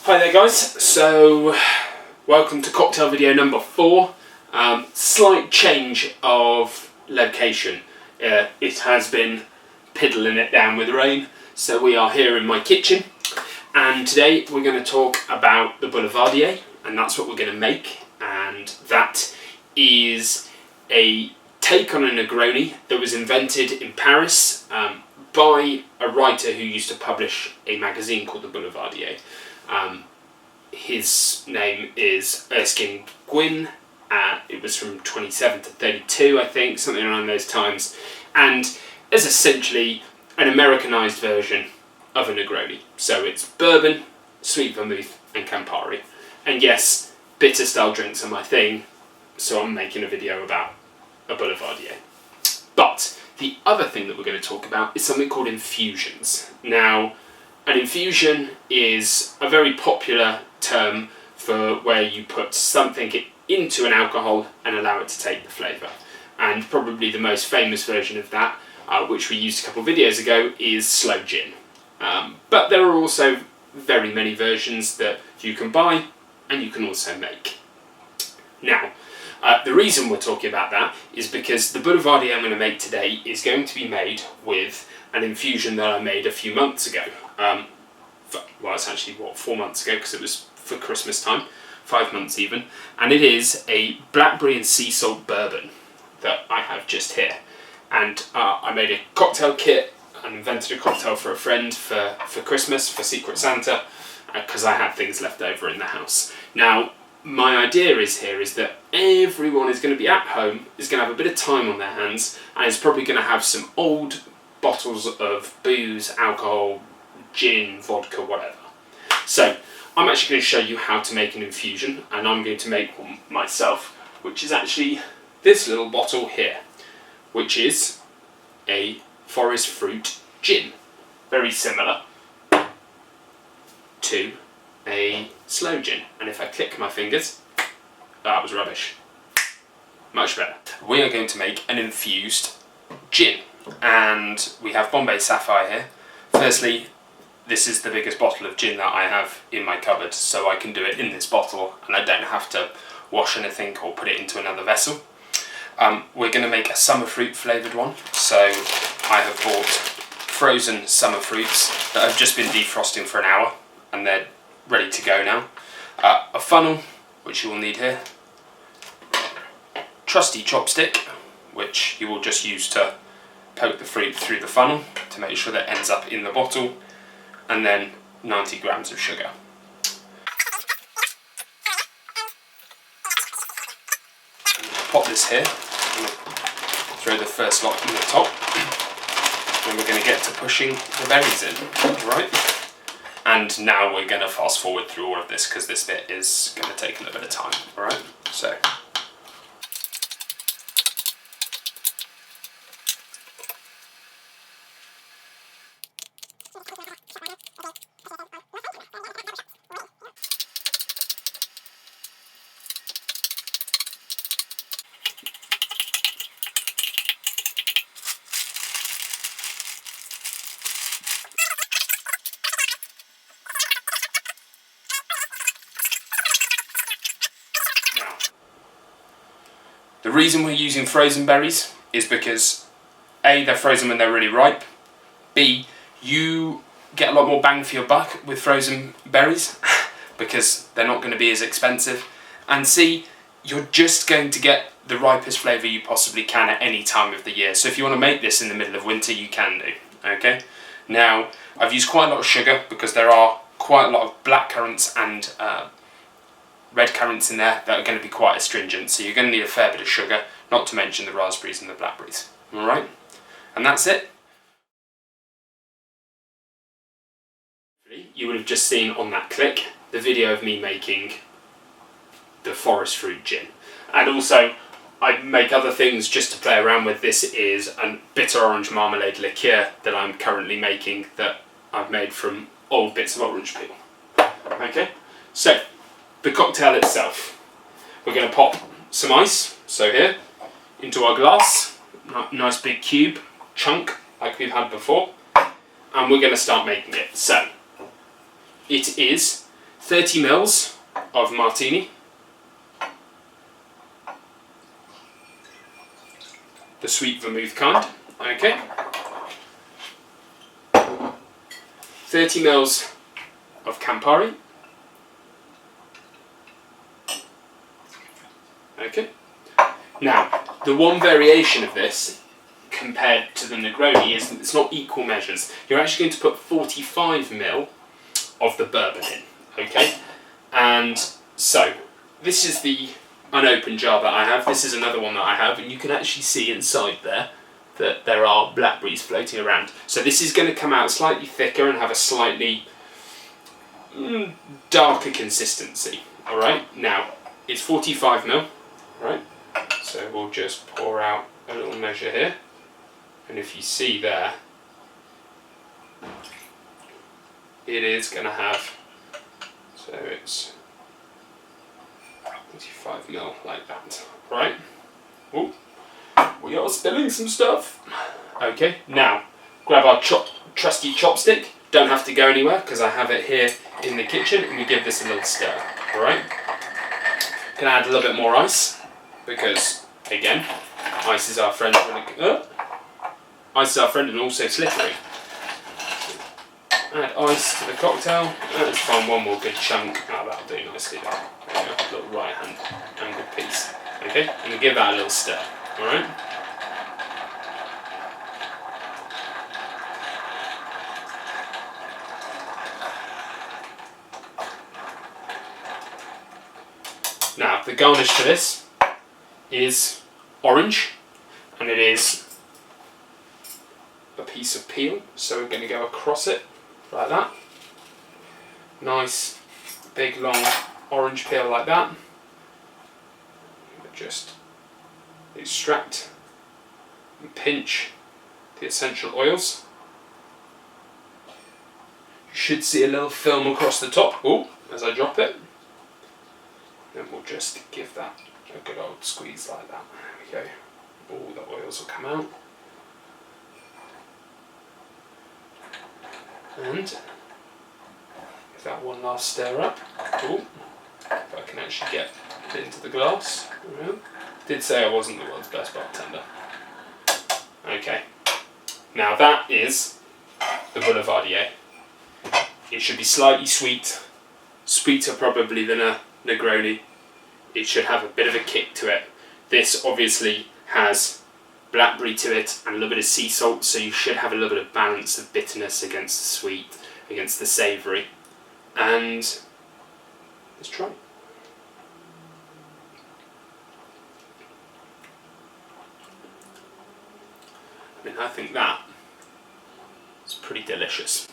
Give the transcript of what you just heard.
Hi there guys, so welcome to cocktail video number 4. Slight change of location. It has been piddling it down with rain, so we are here in my kitchen, and today we're going to talk about the Boulevardier, and that's what we're going to make. And that is a take on a Negroni that was invented in Paris by a writer who used to publish a magazine called the Boulevardier. His name is Erskine Gwynn. It was from 27 to 32, I think, something around those times, and is essentially an Americanized version of a Negroni. So it's bourbon, sweet vermouth, and Campari. And yes, bitter style drinks are my thing, so I'm making a video about a Boulevardier. But the other thing that we're going to talk about is something called infusions. Now, an infusion is a very popular term for where you put something into an alcohol and allow it to take the flavour. And probably the most famous version of that, which we used a couple of videos ago, is sloe gin. But there are also very many versions that you can buy and you can also make. Now, the reason we're talking about that is because the Boulevardier I'm going to make today is going to be made with an infusion that I made a few months ago. Well, it's actually, 4 months ago, because it was for Christmas time, 5 months even, and it is a Blackberry and sea salt bourbon that I have just here. And I made a cocktail kit and invented a cocktail for a friend for Christmas, for Secret Santa, because I had things left over in the house. Now, my idea is that everyone is going to be at home, is going to have a bit of time on their hands, and is probably going to have some old bottles of booze, alcohol, gin, vodka, whatever. So I'm actually going to show you how to make an infusion, and I'm going to make one myself, which is actually this little bottle here, which is a forest fruit gin. Very similar to a sloe gin. And if I click my fingers, that was rubbish. Much better. We are going to make an infused gin, and we have Bombay Sapphire here. Firstly, this is the biggest bottle of gin that I have in my cupboard, so I can do it in this bottle and I don't have to wash anything or put it into another vessel. We're going to make a summer fruit flavoured one, so I have bought frozen summer fruits that have just been defrosting for an hour and they're ready to go now. A funnel, which you will need here. Trusty chopstick, which you will just use to poke the fruit through the funnel to make sure that it ends up in the bottle. And then 90 grams of sugar. Pop this here, I'm going to throw the first lot in the top, and we're going to get to pushing the berries in, right? And now we're going to fast forward through all of this because this bit is going to take a little bit of time, alright? So. The reason we're using frozen berries is because A, they're frozen when they're really ripe, B, you get a lot more bang for your buck with frozen berries because they're not going to be as expensive, and C, you're just going to get the ripest flavour you possibly can at any time of the year. So if you want to make this in the middle of winter, you can do, okay? Now, I've used quite a lot of sugar because there are quite a lot of black currants and red currants in there that are going to be quite astringent, so you're going to need a fair bit of sugar, not to mention the raspberries and the blackberries. Alright? And that's it. You would have just seen on that click the video of me making the forest fruit gin. And also, I make other things just to play around with. This is a bitter orange marmalade liqueur that I'm currently making, that I've made from old bits of orange peel. Okay? So, the cocktail itself. We're going to pop some ice, so here, into our glass, nice big cube, chunk, like we've had before, and we're going to start making it. So, it is 30 mils of martini. The sweet vermouth kind. Okay. 30 mils of Campari. Okay. Now, the one variation of this compared to the Negroni is that it's not equal measures. You're actually going to put 45 ml of the bourbon in, okay? And so, this is the unopened jar that I have. This is another one that I have, and you can actually see inside there that there are blackberries floating around. So this is going to come out slightly thicker and have a slightly darker consistency, alright? Now, it's 45 ml, right? So we'll just pour out a little measure here. And if you see there, it is going to have, so it's 45 ml like that, right? Oh, we are spilling some stuff. Okay, now grab our trusty chopstick. Don't have to go anywhere because I have it here in the kitchen, and we give this a little stir, alright? Can add a little bit more ice because, again, ice is our friend ice is our friend and also slippery. Add ice to the cocktail. Let's find one more good chunk. Oh, that'll do nicely there. There you go, little right hand angled piece. Okay, and we give that a little stir. Alright? Now, the garnish for this is orange, and it is a piece of peel, so we're going to go across it like that. Nice big long orange peel like that. Just extract and pinch the essential oils. You should see a little film across the top as I drop it. Then we'll just give that a good old squeeze like that. There we go. All the oils will come out. And give that one last stir up. If I can actually get it into the glass. Did say I wasn't the world's best bartender. Okay. Now that is the Boulevardier. It should be slightly sweet. Sweeter probably than a Negroni. It should have a bit of a kick to it. This obviously has blackberry to it and a little bit of sea salt, so you should have a little bit of balance of bitterness against the sweet, against the savoury. And let's try. I mean, I think that is pretty delicious.